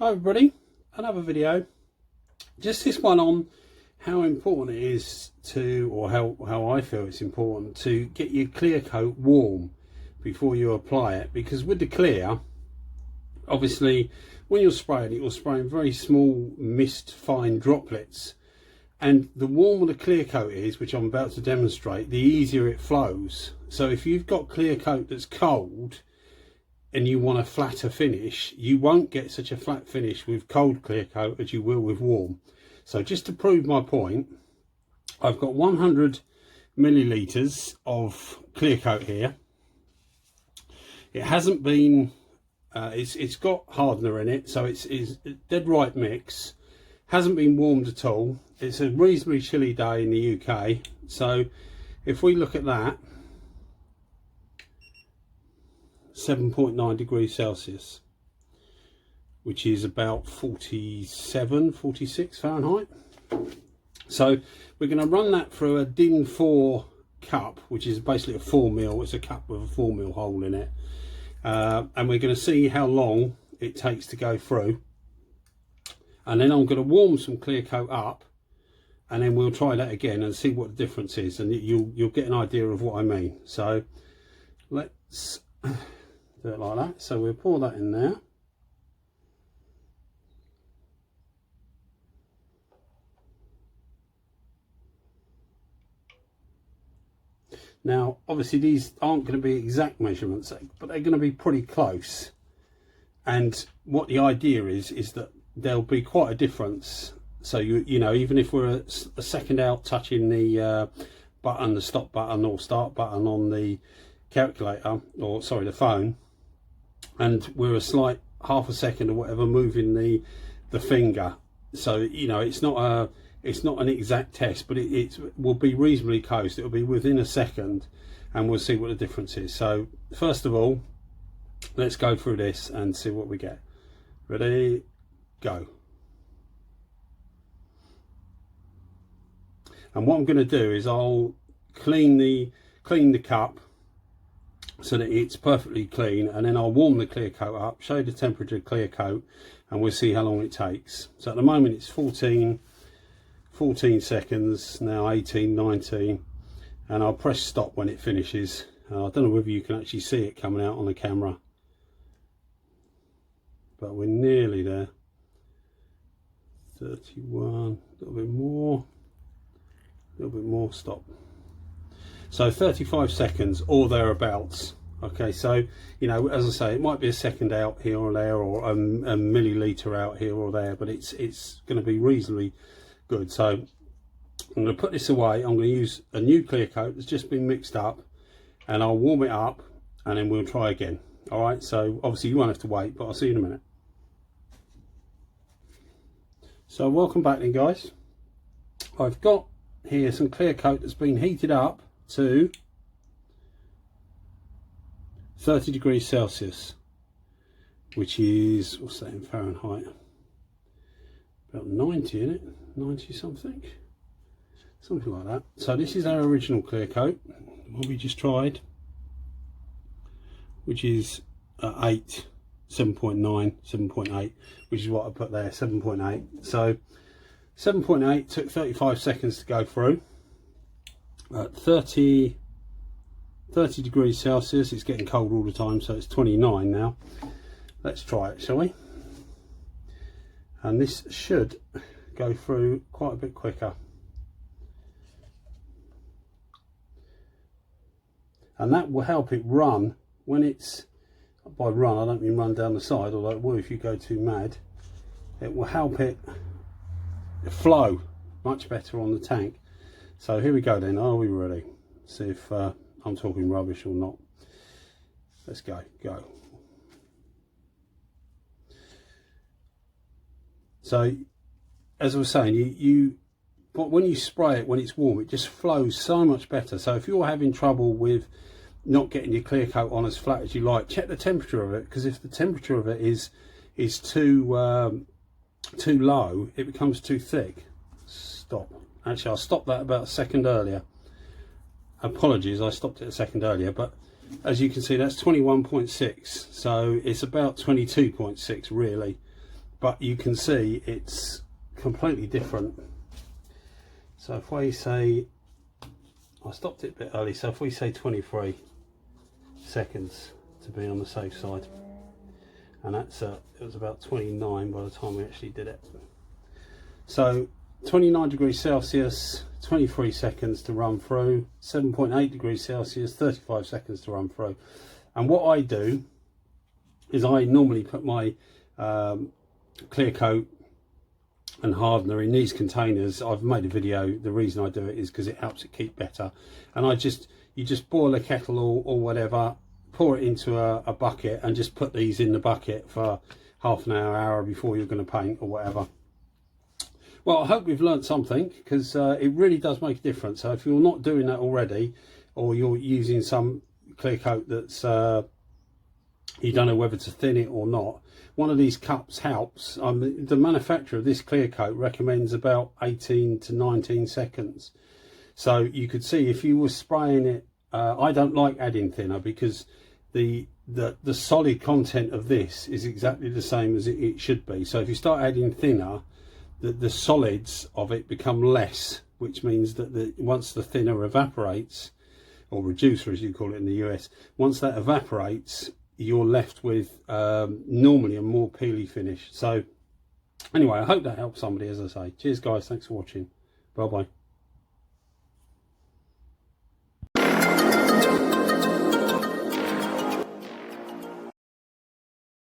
Hi everybody, another video. Just this one on how important it is to, or how I feel it's important to get your clear coat warm before you apply it, because with the clear, obviously when you're spraying it, you're spraying very small mist fine droplets, and the warmer the clear coat is, which I'm about to demonstrate, the easier it flows. So if you've got clear coat that's cold and you want a flatter finish, you won't get such a flat finish with cold clear coat as you will with warm. So just to prove my point, I've got 100 millilitres of clear coat here. It hasn't been it's got hardener in it, so it's dead right mix. Hasn't been warmed at all. It's a reasonably chilly day in the UK, so if we look at that, 7.9 degrees Celsius, which is about 46 Fahrenheit. So we're going to run that through a DIN 4 cup, which is basically a 4 mil. It's a cup with a 4 mil hole in it, and we're going to see how long it takes to go through. And then I'm going to warm some clear coat up, and then we'll try that again and see what the difference is, and you'll get an idea of what I mean. So let's do it like that. So we'll pour that in there. Now obviously these aren't going to be exact measurements, but they're going to be pretty close, and what the idea is that there'll be quite a difference. So you know, even if we're a second out touching the button, the stop button or start button on the calculator, or sorry, the phone, and we're a slight half a second or whatever moving the finger, so you know it's not an exact test, but it will be reasonably close. It'll be within a second, and we'll see what the difference is. So first of all, let's go through this and see what we get. Ready, go. And what I'm going to do is I'll clean the cup so that it's perfectly clean, and then I'll warm the clear coat up, show the temperature of clear coat, and we'll see how long it takes. So at the moment it's 14 seconds, now 18, 19, and I'll press stop when it finishes. I don't know whether you can actually see it coming out on the camera, but we're nearly there. 31, a little bit more, stop. So 35 seconds or thereabouts. Okay, so you know, as I say, it might be a second out here or there, or a milliliter out here or there, but it's going to be reasonably good. So I'm going to put this away. I'm going to use a new clear coat that's just been mixed up, and I'll warm it up, and then we'll try again. All right, so obviously you won't have to wait, but I'll see you in a minute. So welcome back then, guys. I've got here some clear coat that's been heated up to 30 degrees Celsius, which is, what's that in Fahrenheit? About 90, isn't it? 90 something like that. So this is our original clear coat, what we just tried, which is 7.9, 7.8, which is what I put there, 7.8. So 7.8 took 35 seconds to go through at 30 degrees Celsius. It's getting cold all the time, so it's 29 now. Let's try it, shall we? And this should go through quite a bit quicker, and that will help it run when it's, by run I don't mean run down the side, although it will if you go too mad. It will help it flow much better on the tank. So here we go then. Are we ready? See if I'm talking rubbish or not. Let's go. So as I was saying, but when you spray it when it's warm, it just flows so much better. So if you're having trouble with not getting your clear coat on as flat as you like, check the temperature of it, because if the temperature of it is too low, it becomes too thick. Stop. Actually, I'll stop that about a second earlier. Apologies, I stopped it a second earlier, but as you can see, that's 21.6, so it's about 22.6 really. but you can see it's completely different. So if we say, I stopped it a bit early, so if we say 23 seconds to be on the safe side, and that's it was about 29 by the time we actually did it. So 29 degrees Celsius, 23 seconds to run through, 7.8 degrees Celsius, 35 seconds to run through. And what I do is I normally put my clear coat and hardener in these containers. I've made a video. The reason I do it is because it helps it keep better. And you just boil a kettle or whatever, pour it into a bucket, and just put these in the bucket for half an hour before you're going to paint or whatever. Well, I hope you've learned something, because it really does make a difference. So if you're not doing that already, or you're using some clear coat that's you don't know whether to thin it or not, one of these cups helps. The manufacturer of this clear coat recommends about 18 to 19 seconds. So you could see if you were spraying it, I don't like adding thinner, because the solid content of this is exactly the same as it should be. So if you start adding thinner, the solids of it become less, which means that once the thinner evaporates, or reducer as you call it in the US, once that evaporates, you're left with normally a more peely finish. So anyway, I hope that helps somebody, as I say. Cheers guys, thanks for watching. Bye bye.